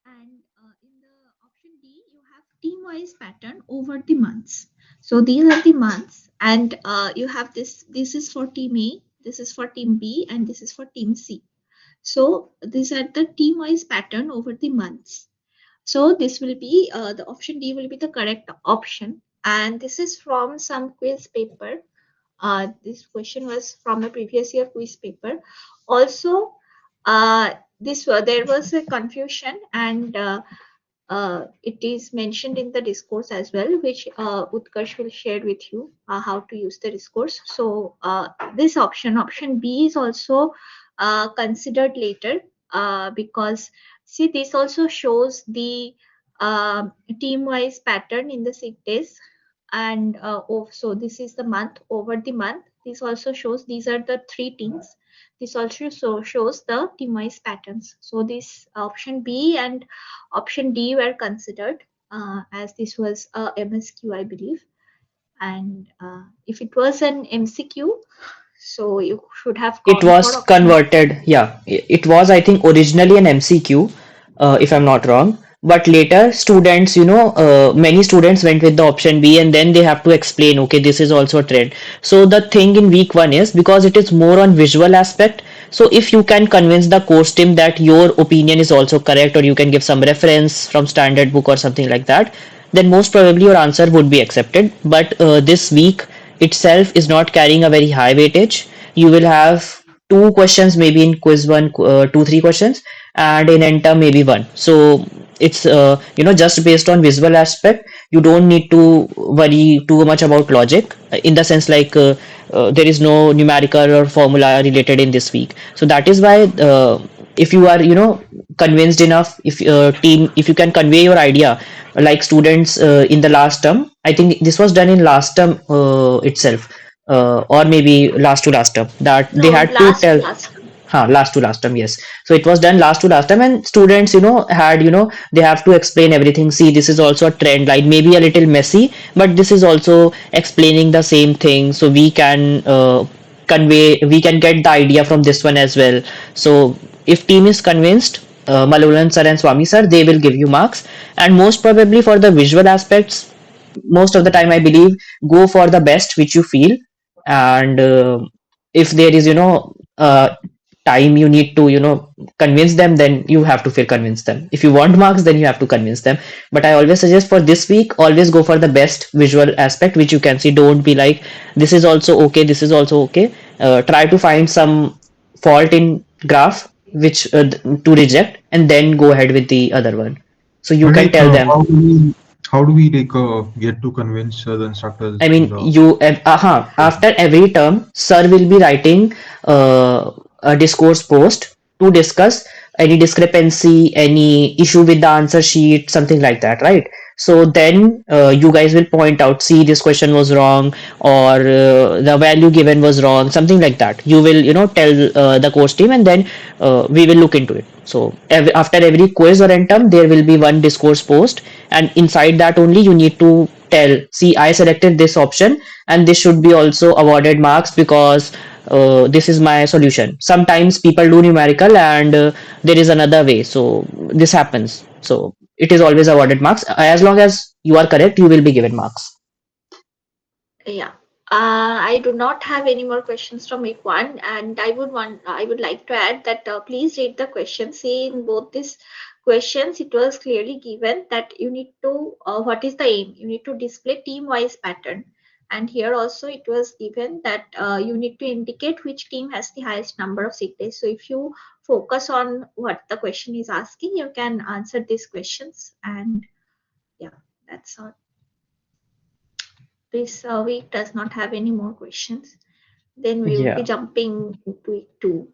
And in the option D, you have team-wise pattern over the months. So these are the months, and you have this. This is for team A, this is for team B, and this is for team C. So these are the team-wise pattern over the months. So this will be the option D will be the correct option, and this is from some quiz paper. This question was from a previous year quiz paper. Also, this there was a confusion, and it is mentioned in the discourse as well, which Utkarsh will share with you how to use the discourse. So this option B is also considered later because see this also shows the team-wise pattern in the sick days, and so this is the month over the month. This also shows these are the three teams. This also shows the team-wise patterns. So this option B and option D were considered as this was a MSQ, I believe. And if it was an MCQ, so you should have It gone for was option D. converted, yeah. It was, I think, originally an MCQ, if I'm not wrong. But later, students, many students went with the option B, and then they have to explain, okay, this is also a trend. So the thing in week one is because it is more on visual aspect. So if you can convince the course team that your opinion is also correct, or you can give some reference from standard book or something like that, then most probably your answer would be accepted. But this week itself is not carrying a very high weightage. You will have two questions maybe in quiz one, two, three questions, and in enter maybe one. So it's just based on visual aspect. You don't need to worry too much about logic in the sense like there is no numerical or formula related in this week. So that is why if you are convinced enough, if you can convey your idea like students in the last term. I think this was done in last term itself, or maybe last to last term, that they No, had to tell. last. Last to last term, yes. So it was done last to last term, and students, they have to explain everything. See, this is also a trend, like maybe a little messy, but this is also explaining the same thing. So we can get the idea from this one as well. So if team is convinced, Malolan sir and Swami sir, they will give you marks. And most probably for the visual aspects, most of the time I believe go for the best which you feel. And if there is time you need to convince them, then you have to feel convince them. If you want marks, then you have to convince them. But I always suggest for this week, always go for the best visual aspect which you can see. Don't be like this is also okay, this is also okay. Try to find some fault in graph which to reject, and then go ahead with the other one. So you But can like, tell them. how do we like get to convince the I instructors in mean, the session? after every term, sir will be writing a discourse post to discuss any discrepancy, any issue with the answer sheet, something like that, right? So then you guys will point out, see, this question was wrong, or the value given was wrong, something like that. You will, tell the course team, and then we will look into it. So after every quiz or end term, there will be one discourse post, and inside that only you need to tell, see, I selected this option, and this should be also awarded marks because this is my solution. Sometimes people do numerical, and there is another way, so this happens. So it is always awarded marks. As long as you are correct, you will be given marks. Yeah. I do not have any more questions from week one, and I would like to add that please read the questions. See, in both these questions, it was clearly given that you need to, what is the aim? You need to display team-wise pattern. And here also it was given that you need to indicate which team has the highest number of sick days. So if you focus on what the question is asking, you can answer these questions. And yeah, that's all. this week does not have any more questions. Then we will be Yeah. jumping into week two.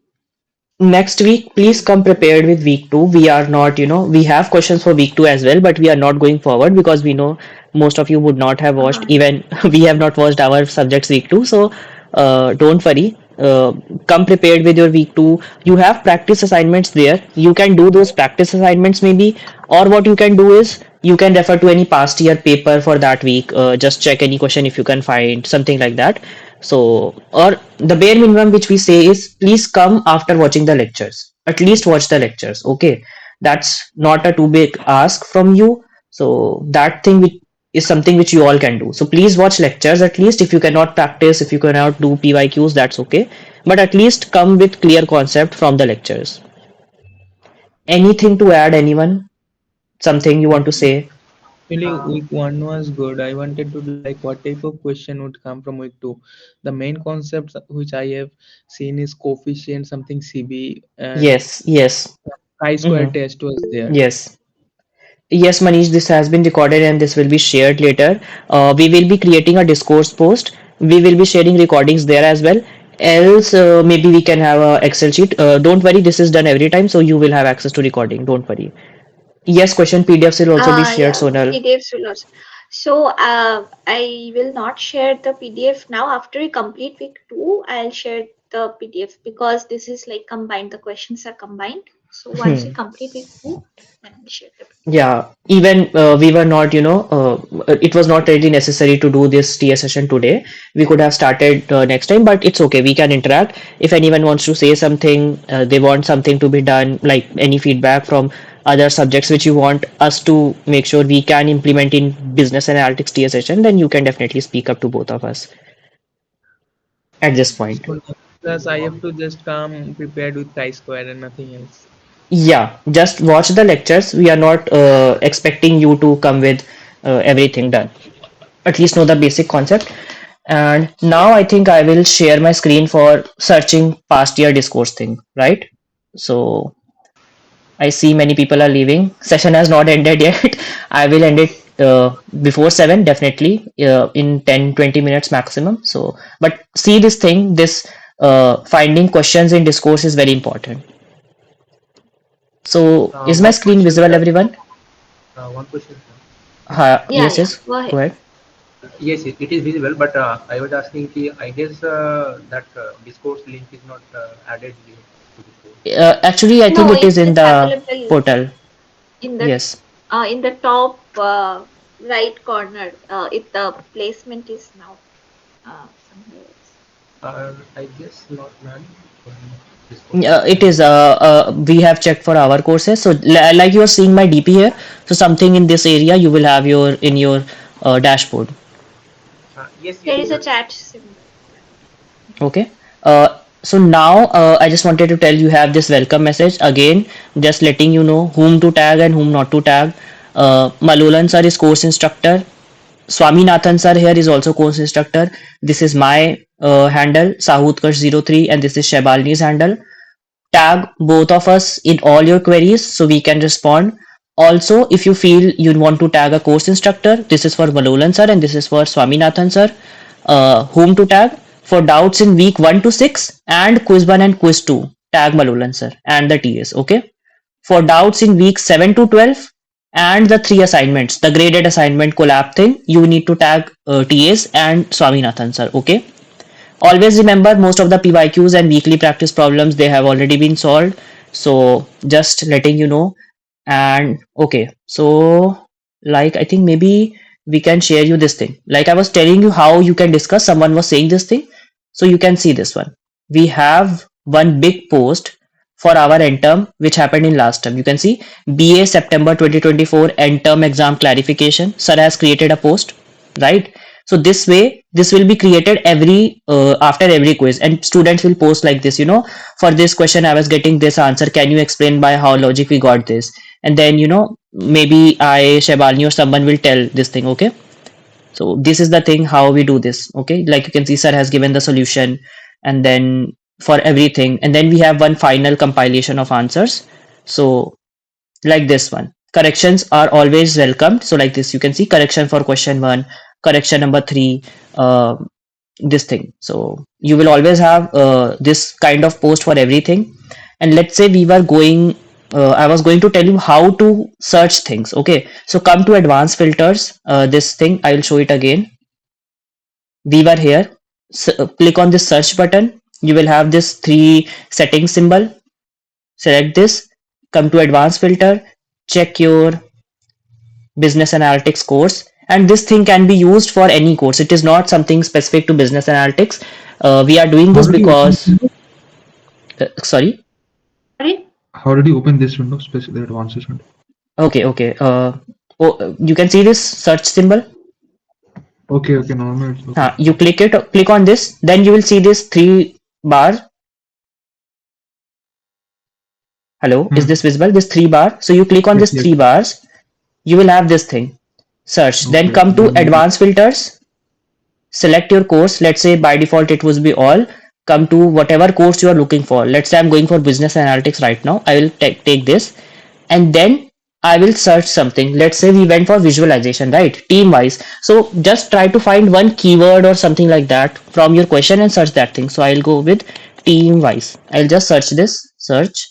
Next week, please come prepared with week two. We are not, we have questions for week two as well, but we are not going forward because we know most of you would not have watched. Uh-huh. Even we have not watched our subjects week two. So don't worry. Come prepared with your week two. You have practice assignments there. You can do those practice assignments maybe, or what you can do is you can refer to any past year paper for that week. Just check any question if you can find something like that. So, or the bare minimum which we say is please come after watching the lectures. At least watch the lectures. Okay. That's not a too big ask from you. So that thing which is something which you all can do. So please watch lectures at least. If you cannot practice, if you cannot do PYQs, that's okay. But at least come with clear concept from the lectures. Anything to add, anyone? Something you want to say? Actually, Uh, week one was good. I wanted to like what type of question would come from week two. The main concepts which I have seen is coefficient, something CB, and Yes, yes. chi-square Hmm. test was there. Yes. Yes, Manish, this has been recorded and this will be shared later. We will be creating a discourse post. We will be sharing recordings there as well. Else, maybe we can have a Excel sheet. Don't worry, this is done every time, so you will have access to recording. Don't worry. Yes, question PDFs will also be shared, Yeah, Sonal. PDFs will also. So I will not share the PDF now. After we complete week two, I'll share the PDF because this is like combined. The questions are combined. So once we Hmm. complete week two, then I'll share the PDF. Yeah, even we were not, it was not really necessary to do this TS session today. We could have started next time, but it's okay. We can interact. If anyone wants to say something, they want something to be done, like any feedback from other subjects which you want us to make sure we can implement in business analytics TS session, then you can definitely speak up to both of us at this point. So next class I have to just come prepared with chi-square and nothing else. Yeah, just watch the lectures. We are not expecting you to come with everything done. At least know the basic concept. And now I think I will share my screen for searching past year discourse thing, right? So I see many people are leaving. Session has not ended yet. I will end it before 7, definitely, in 10-20 minutes maximum. So, but see this thing, this finding questions in discourse is very important. So, is my one screen question, visible, everyone? one question. Yeah, Yes, yeah. yes, Go go ahead. ahead. Yes, it is visible, but I was asking, I guess that discourse link is not added here to the course. Actually, I think No, it is it in is the available portal. in Yes. the top right corner. It the placement is now somewhere else. I guess not, man. Um, Discourse. It is. We have checked for our courses. So, like you are seeing my DP here. So, something in this area you will have your in your dashboard. Yes, There yes, is a chat symbol. Yeah. Okay. So now I just wanted to tell you have this welcome message again, just letting you know whom to tag and whom not to tag. Malolan sir is course instructor. Swaminathan sir here is also course instructor. This is my handle Sahutkarsh03 and this is Shebalini's handle. Tag both of us in all your queries so we can respond. Also, if you feel you want to tag a course instructor, this is for Malolan sir and this is for Swaminathan sir. Whom to tag? For doubts in week 1 to 6 and quiz 1 and quiz 2, tag Malolan sir and the TS. Okay. For doubts in week 7 to 12 and the three assignments, the graded assignment collab thing, you need to tag TS and Swaminathan sir. Okay. Always remember most of the PYQs and weekly practice problems they have already been solved. So just letting you know. And okay, so like I think maybe we can share you this thing. Like I was telling you how you can discuss, someone was saying this thing. So you can see this one. We have one big post for our end term which happened in last term. You can see BA September 2024 end term exam clarification. Sir has created a post, right? So this way, this will be created every after every quiz, and students will post like this. For this question, I was getting this answer. Can you explain by how logic we got this? And then maybe I, Shebalini, or someone will tell this thing. Okay, so this is the thing how we do this. Okay, like you can see, sir has given the solution, and then for everything, and then we have one final compilation of answers. So like this one. Corrections are always welcomed. So like this, you can see correction for question 1, correction number 3, this thing. So you will always have this kind of post for everything. And let's say we were going, I was going to tell you how to search things. Okay, so come to advanced filters. This thing I will show it again. We were here. Click on this search button. You will have this 3 setting symbol. Select this. Come to advanced filter. Check your business analytics course, and this thing can be used for any course. It is not something specific to business analytics. We are doing How this did you open because sorry. Sorry? How did you open this window, especially the advanced window? Okay. Oh, you can see this search symbol. Okay, normal. Okay. You click on this, then you will see this 3 bar. Hello, is this visible? This 3 bar. So you click on Yes, this 3 bars, you will have this thing. Search. Then Okay, come to then advanced filters. Select your course. Let's say by default it would be all. Come to whatever course you are looking for. Let's say I'm going for business analytics right now. I will take this, and then I will search something. Let's say we went for visualization, right? Team wise. So just try to find one keyword or something like that from your question and search that thing. So I'll go with team wise. I'll just search this. Search.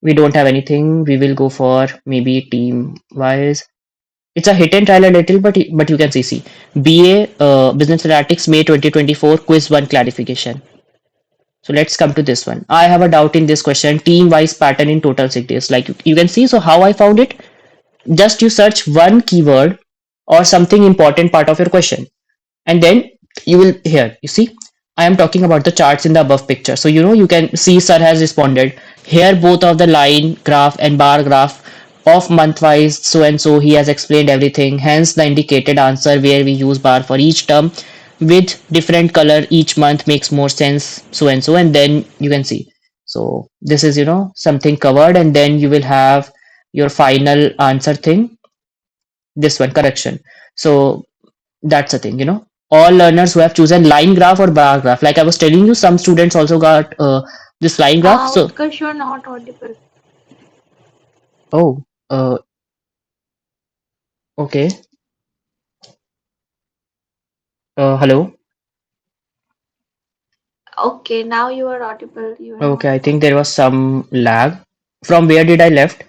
We don't have anything. We will go for maybe team wise. It's a hit and trial a little, but you can see BA Business Analytics May 2024 Quiz 1 clarification. So let's come to this one. I have a doubt in this question. Team wise pattern in total sick days. Like you can see. So how I found it? Just you search one keyword or something important part of your question, and then you will here. You see, I am talking about the charts in the above picture. So you can see sir has responded here. Both of the line graph and bar graph of month wise, so and so he has explained everything, hence the indicated answer where we use bar for each term with different color each month makes more sense, so and so. And then you can see, so this is something covered, and then you will have your final answer thing, this one correction. So that's the thing. All learners who have chosen line graph or bar graph, like I was telling you, some students also got this line graph. So Utkarsh, you're not audible. oh, okay. Hello. Okay, now you are audible. You are Okay, not I think audible. there was some lag. From where did I left?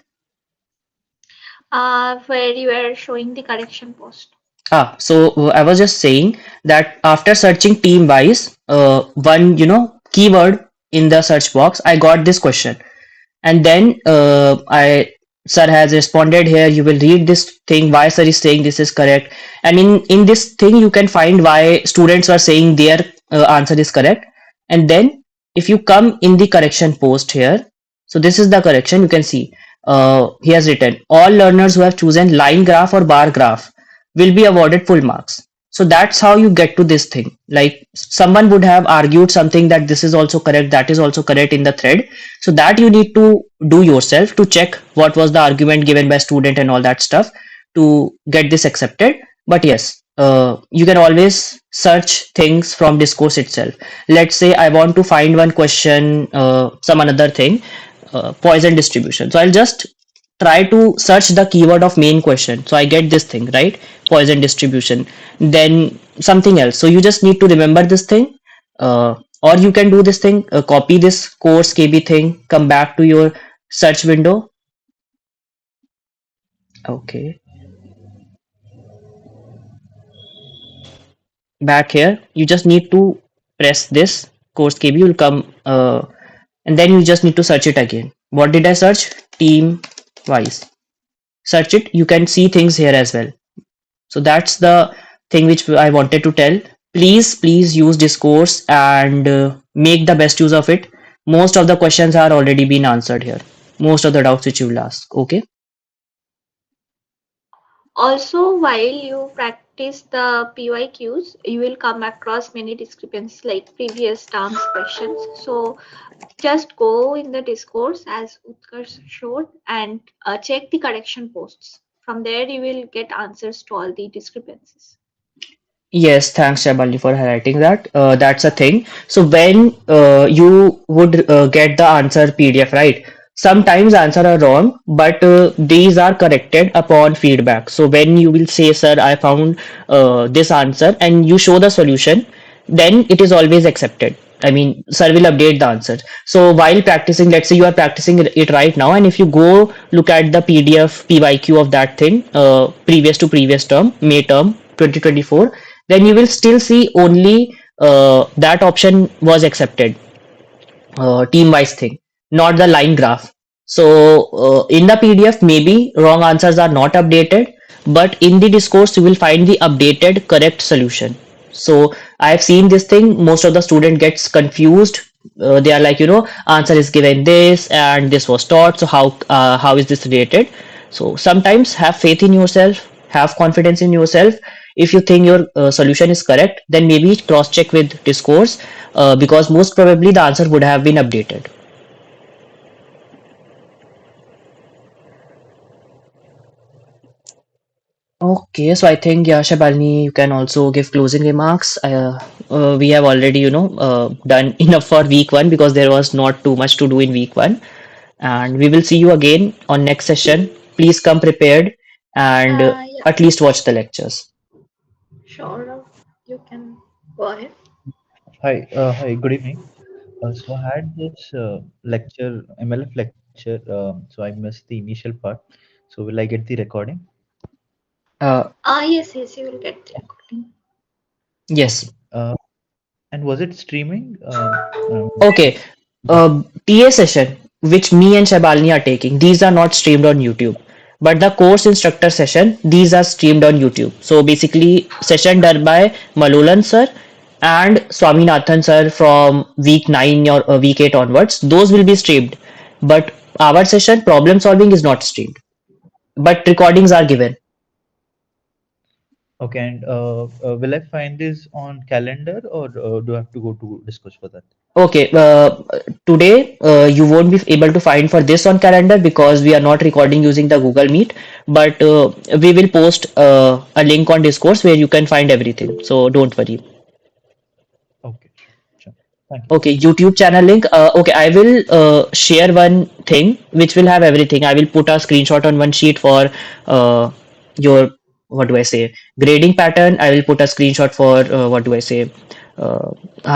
Where you were showing the correction post. So I was just saying that after searching team wise, one keyword in the search box, I got this question. And then I sir has responded here. You will read this thing why sir is saying this is correct, and in this thing you can find why students are saying their answer is correct. And then if you come in the correction post here, so this is the correction. You can see he has written all learners who have chosen line graph or bar graph will be awarded full marks. So that's how you get to this thing. Like someone would have argued something that this is also correct, that is also correct in the thread. So that you need to do yourself to check what was the argument given by student and all that stuff to get this accepted. But yes, you can always search things from discourse itself. Let's say I want to find one question, some another thing, Poisson distribution. So I'll just try to search the keyword of main question. So I get this thing, right? Poisson distribution. Then something else. So you just need to remember this thing. Or you can do this thing, copy this course KB thing, come back to your search window. Okay. Back here, you just need to press this course KB, will come, and then you just need to search it again. What did I search? Team wise. Search it. You can see things here as well. So that's the thing which I wanted to tell. Please use discourse and make the best use of it. Most of the questions are already been answered here. Most of the doubts which you will ask. Okay. Also, while you practice the PYQs, you will come across many discrepancies like previous terms questions. So just go in the discourse as Utkarsh showed and check the correction posts. From there, you will get answers to all the discrepancies. Yes, thanks, Shabali, for highlighting that. That's a thing. So when you would get the answer PDF, right? sometimes answer are wrong, but these are corrected upon feedback. So when you will say, sir, I found this answer, and you show the solution, then it is always accepted. I mean, sir will update the answer. So while practicing, let's say you are practicing it right now, and if you go look at the PDF PYQ of that thing, previous to previous term, May term 2024, then you will still see only that option was accepted, team wise thing, not the line graph. So in the PDF, maybe wrong answers are not updated, but in the discourse, you will find the updated correct solution. So I have seen this thing. Most of the student gets confused. They are like, answer is given this and this was taught. So how is this related? So sometimes have faith in yourself, have confidence in yourself. If you think your solution is correct, then maybe cross check with discourse, because most probably the answer would have been updated. Okay, so I think, yeah, Shabalini, you can also give closing remarks. We have already, done enough for week one because there was not too much to do in week one. And we will see you again on next session. Please come prepared and Yeah, at least watch the lectures. sure. You can go ahead. Hi, good evening. So I had this lecture, MLF lecture. So I missed the initial part. So will I get the recording? Uh, Yes, you will get the recording. yes. Uh, and was it streaming? Okay. TA session, which me and Shabalini are taking, these are not streamed on YouTube. But the course instructor session, these are streamed on YouTube. So basically, session done by Malolan sir and Swaminathan sir from week 9 or week 8 onwards, those will be streamed. But our session, problem solving, is not streamed. But recordings are given. okay, and will I find this on calendar or do I have to go to Discourse for that? Okay, today you won't be able to find for this on calendar because we are not recording using the Google Meet, but we will post a link on Discourse where you can find everything. So don't worry. Okay, sure. Thank you. Okay, YouTube channel link. Okay, I will share one thing which will have everything. I will put a screenshot on one sheet for your, what do I say, grading pattern. I will put a screenshot for what do I say,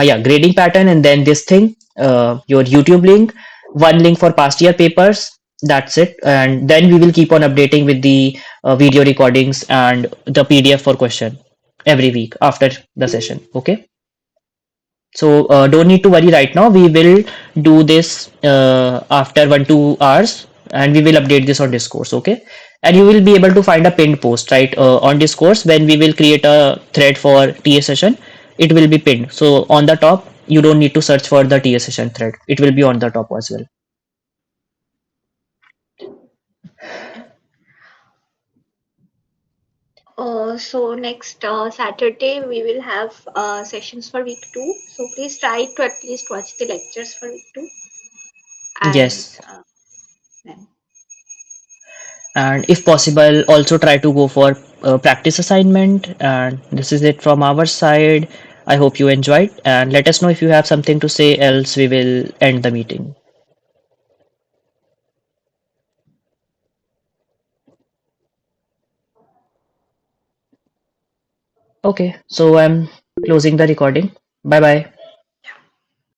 yeah, grading pattern, and then this thing, your YouTube link, one link for past year papers. That's it, and then we will keep on updating with the video recordings and the PDF for question every week after the session. Okay. So don't need to worry right now. We will do this after 1-2 hours, and we will update this on Discourse. Okay, and you will be able to find a pinned post right on Discourse when we will create a thread for TA session. It will be pinned. So on the top, you don't need to search for the TA session thread. It will be on the top as well. So next Saturday we will have sessions for week two. So please try to at least watch the lectures for week two, and Yes, then and if possible, also try to go for practice assignment. And this is it from our side. I hope you enjoyed, and let us know if you have something to say, else we will end the meeting. Okay, so I'm closing the recording. Bye bye.